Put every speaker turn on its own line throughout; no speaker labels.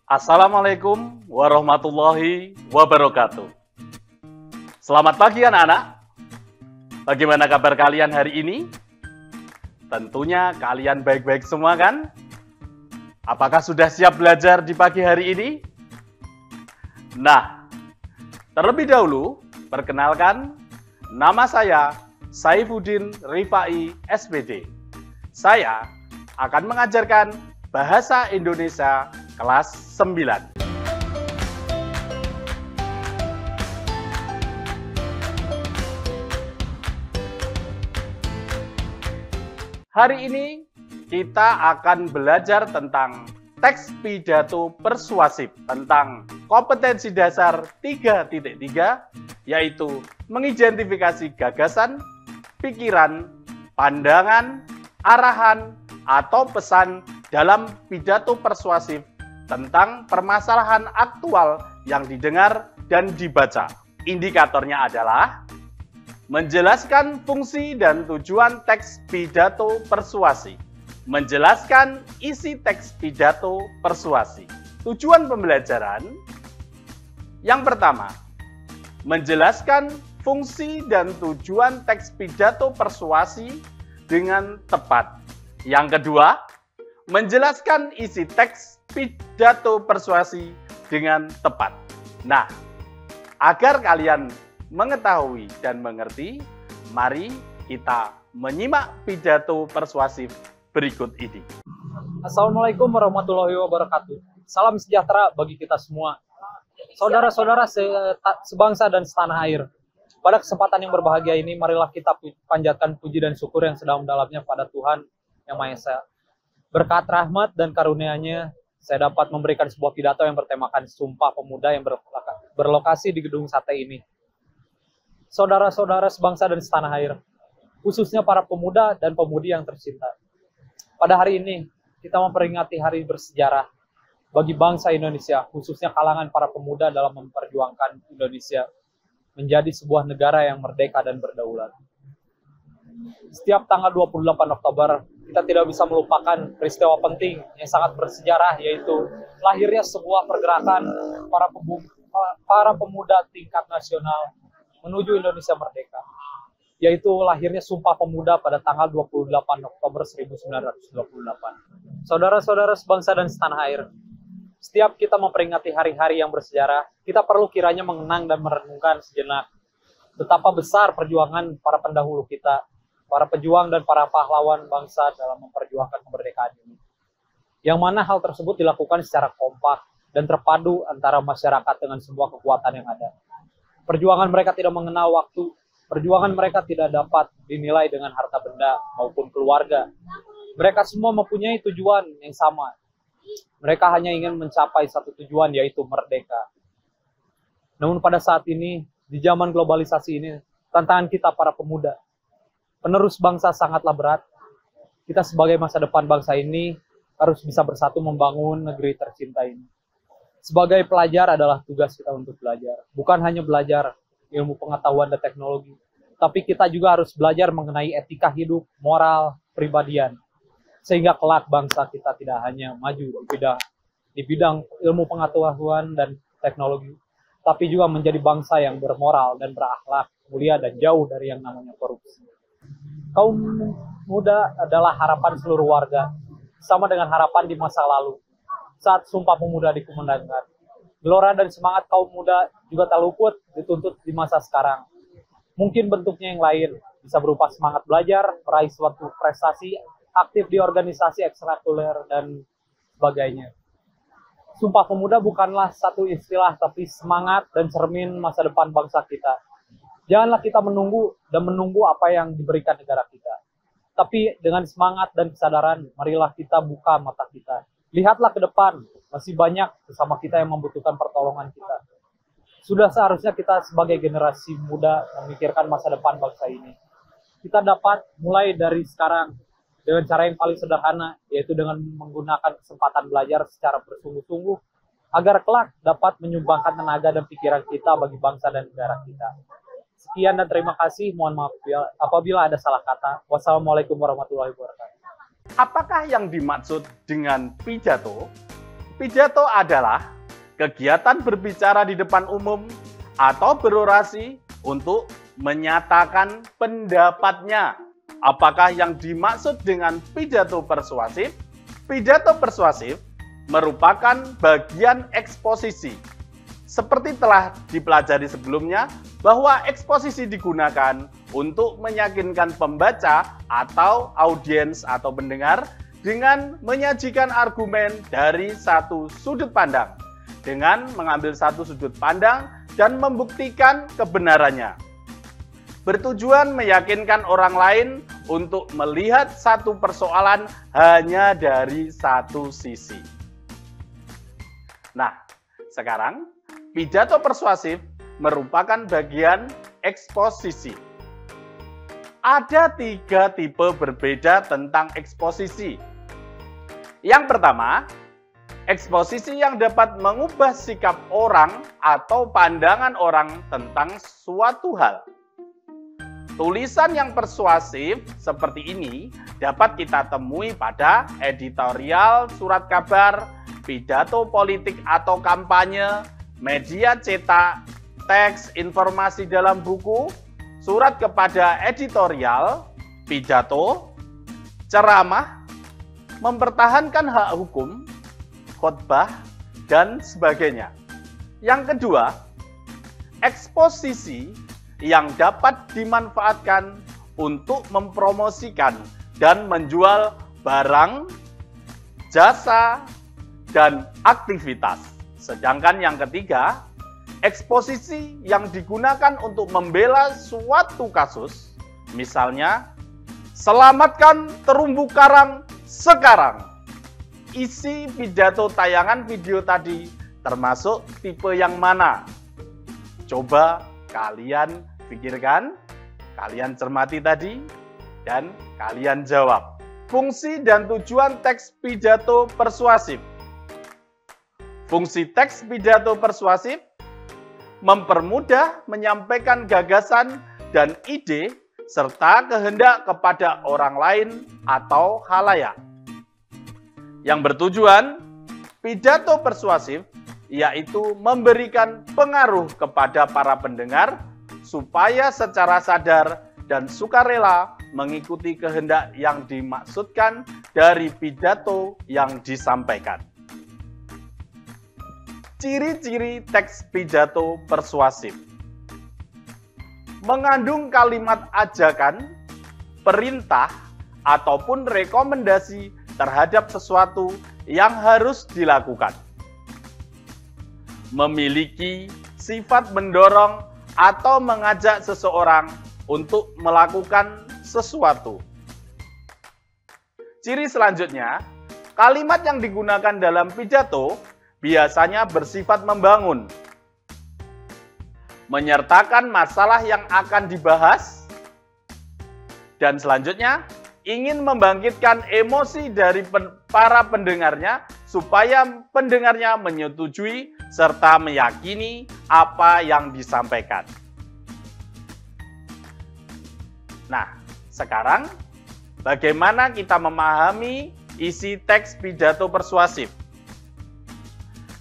Assalamualaikum warahmatullahi wabarakatuh. Selamat pagi anak-anak. Bagaimana kabar kalian hari ini? Tentunya kalian baik-baik semua kan? Apakah sudah siap belajar di pagi hari ini? Nah, terlebih dahulu perkenalkan, nama saya Saifuddin Rifai SPD. Saya akan mengajarkan Bahasa Indonesia kelas 9. Hari ini kita akan belajar tentang teks pidato persuasif, tentang kompetensi dasar 3.3, yaitu mengidentifikasi gagasan, pikiran, pandangan, arahan, atau pesan dalam pidato persuasif tentang permasalahan aktual yang didengar dan dibaca. Indikatornya adalah menjelaskan fungsi dan tujuan teks pidato persuasi, menjelaskan isi teks pidato persuasi. Tujuan pembelajaran yang pertama, menjelaskan fungsi dan tujuan teks pidato persuasi dengan tepat. Yang kedua, menjelaskan isi teks pidato persuasi dengan tepat. Nah, agar kalian mengetahui dan mengerti, mari kita menyimak pidato persuasif berikut ini.
Assalamualaikum warahmatullahi wabarakatuh. Salam sejahtera bagi kita semua. Saudara-saudara sebangsa dan setanah air. Pada kesempatan yang berbahagia ini, marilah kita panjatkan puji dan syukur yang sedalam-dalamnya pada Tuhan Yang Maha Esa. Berkat rahmat dan karunia-Nya, saya dapat memberikan sebuah pidato yang bertemakan Sumpah Pemuda yang berlokasi di Gedung Sate ini. Saudara-saudara sebangsa dan setanah air, khususnya para pemuda dan pemudi yang tercinta. Pada hari ini, kita memperingati hari bersejarah bagi bangsa Indonesia, khususnya kalangan para pemuda dalam memperjuangkan Indonesia menjadi sebuah negara yang merdeka dan berdaulat. Setiap tanggal 28 Oktober, kita tidak bisa melupakan peristiwa penting yang sangat bersejarah, yaitu lahirnya sebuah pergerakan para pemuda tingkat nasional menuju Indonesia merdeka, yaitu lahirnya Sumpah Pemuda pada tanggal 28 Oktober 1928. Saudara-saudara sebangsa dan setanah air, setiap kita memperingati hari-hari yang bersejarah, kita perlu kiranya mengenang dan merenungkan sejenak betapa besar perjuangan para pendahulu kita, para pejuang dan para pahlawan bangsa dalam memperjuangkan kemerdekaan ini. Yang mana hal tersebut dilakukan secara kompak dan terpadu antara masyarakat dengan semua kekuatan yang ada. Perjuangan mereka tidak mengenal waktu, perjuangan mereka tidak dapat dinilai dengan harta benda maupun keluarga. Mereka semua mempunyai tujuan yang sama. Mereka hanya ingin mencapai satu tujuan, yaitu merdeka. Namun pada saat ini, di zaman globalisasi ini, tantangan kita para pemuda, penerus bangsa sangatlah berat. Kita sebagai masa depan bangsa ini harus bisa bersatu membangun negeri tercinta ini. Sebagai pelajar adalah tugas kita untuk belajar. Bukan hanya belajar ilmu pengetahuan dan teknologi, tapi kita juga harus belajar mengenai etika hidup, moral, kepribadian. Sehingga kelak bangsa kita tidak hanya maju di bidang ilmu pengetahuan dan teknologi, tapi juga menjadi bangsa yang bermoral dan berakhlak mulia dan jauh dari yang namanya korupsi. Kaum muda adalah harapan seluruh warga, sama dengan harapan di masa lalu saat Sumpah Pemuda dikumandangkan. Gelora dan semangat kaum muda juga tak luput dituntut di masa sekarang. Mungkin bentuknya yang lain, bisa berupa semangat belajar, meraih suatu prestasi, aktif di organisasi ekstrakurikuler, dan sebagainya. Sumpah Pemuda bukanlah satu istilah, tapi semangat dan cermin masa depan bangsa kita. Janganlah kita menunggu apa yang diberikan negara kita. Tapi dengan semangat dan kesadaran, marilah kita buka mata kita. Lihatlah ke depan, masih banyak sesama kita yang membutuhkan pertolongan kita. Sudah seharusnya kita sebagai generasi muda memikirkan masa depan bangsa ini. Kita dapat mulai dari sekarang dengan cara yang paling sederhana, yaitu dengan menggunakan kesempatan belajar secara bersungguh-sungguh, agar kelak dapat menyumbangkan tenaga dan pikiran kita bagi bangsa dan negara kita. Sekian dan terima kasih. Mohon maaf apabila ada salah kata. Wassalamualaikum warahmatullahi wabarakatuh.
Apakah yang dimaksud dengan pidato? Pidato adalah kegiatan berbicara di depan umum atau berorasi untuk menyatakan pendapatnya. Apakah yang dimaksud dengan pidato persuasif? Pidato persuasif merupakan bagian eksposisi. Seperti telah dipelajari sebelumnya, bahwa eksposisi digunakan untuk meyakinkan pembaca atau audiens atau pendengar dengan menyajikan argumen dari satu sudut pandang, dengan mengambil satu sudut pandang dan membuktikan kebenarannya. Bertujuan meyakinkan orang lain untuk melihat satu persoalan hanya dari satu sisi. Nah, sekarang pidato persuasif merupakan bagian eksposisi. Ada 3 tipe berbeda tentang eksposisi. Yang pertama, eksposisi yang dapat mengubah sikap orang atau pandangan orang tentang suatu hal. Tulisan yang persuasif seperti ini dapat kita temui pada editorial surat kabar, pidato politik atau kampanye, media cetak, teks informasi dalam buku, surat kepada editorial, pidato, ceramah, mempertahankan hak hukum, khotbah, dan sebagainya. Yang kedua, eksposisi yang dapat dimanfaatkan untuk mempromosikan dan menjual barang, jasa, dan aktivitas. Sedangkan yang ketiga, eksposisi yang digunakan untuk membela suatu kasus, misalnya, selamatkan terumbu karang sekarang. Isi pidato tayangan video tadi termasuk tipe yang mana? Coba kalian pikirkan, kalian cermati tadi, dan kalian jawab. Fungsi dan tujuan teks pidato persuasif. Fungsi teks pidato persuasif mempermudah menyampaikan gagasan dan ide serta kehendak kepada orang lain atau khalayak. Yang bertujuan, pidato persuasif yaitu memberikan pengaruh kepada para pendengar supaya secara sadar dan sukarela mengikuti kehendak yang dimaksudkan dari pidato yang disampaikan. Ciri-ciri teks pidato persuasif. Mengandung kalimat ajakan, perintah, ataupun rekomendasi terhadap sesuatu yang harus dilakukan. Memiliki sifat mendorong atau mengajak seseorang untuk melakukan sesuatu. Ciri selanjutnya, kalimat yang digunakan dalam pidato biasanya bersifat membangun, menyertakan masalah yang akan dibahas, dan selanjutnya ingin membangkitkan emosi dari para pendengarnya supaya pendengarnya menyetujui serta meyakini apa yang disampaikan. Nah, sekarang bagaimana kita memahami isi teks pidato persuasif?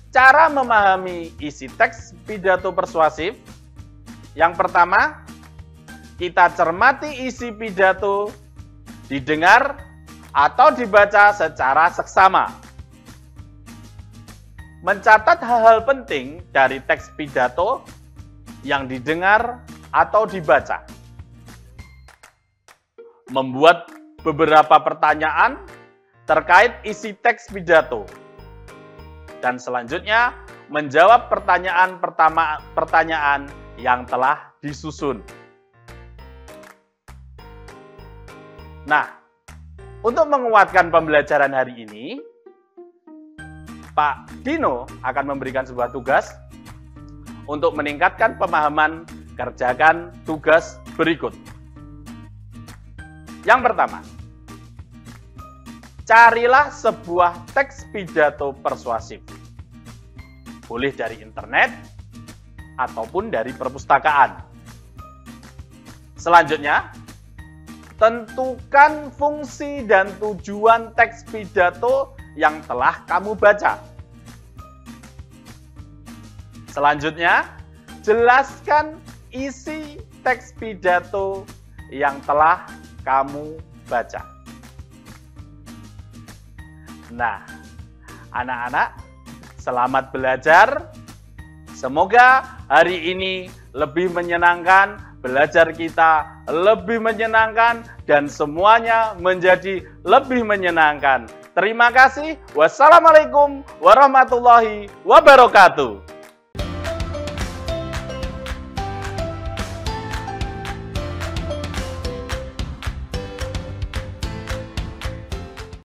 Cara memahami isi teks pidato persuasif, yang pertama, kita cermati isi pidato, didengar atau dibaca secara seksama. Mencatat hal-hal penting dari teks pidato yang didengar atau dibaca. Membuat beberapa pertanyaan terkait isi teks pidato. Dan selanjutnya, menjawab pertanyaan yang telah disusun. Nah, untuk menguatkan pembelajaran hari ini, Pak Dino akan memberikan sebuah tugas untuk meningkatkan pemahaman. Kerjakan tugas berikut. Yang pertama, carilah sebuah teks pidato persuasif. Boleh dari internet ataupun dari perpustakaan. Selanjutnya, tentukan fungsi dan tujuan teks pidato yang telah kamu baca. Selanjutnya, jelaskan isi teks pidato yang telah kamu baca. Nah, anak-anak, selamat belajar. Semoga hari ini lebih menyenangkan, belajar kita lebih menyenangkan, dan semuanya menjadi lebih menyenangkan. Terima kasih. Wassalamualaikum warahmatullahi wabarakatuh.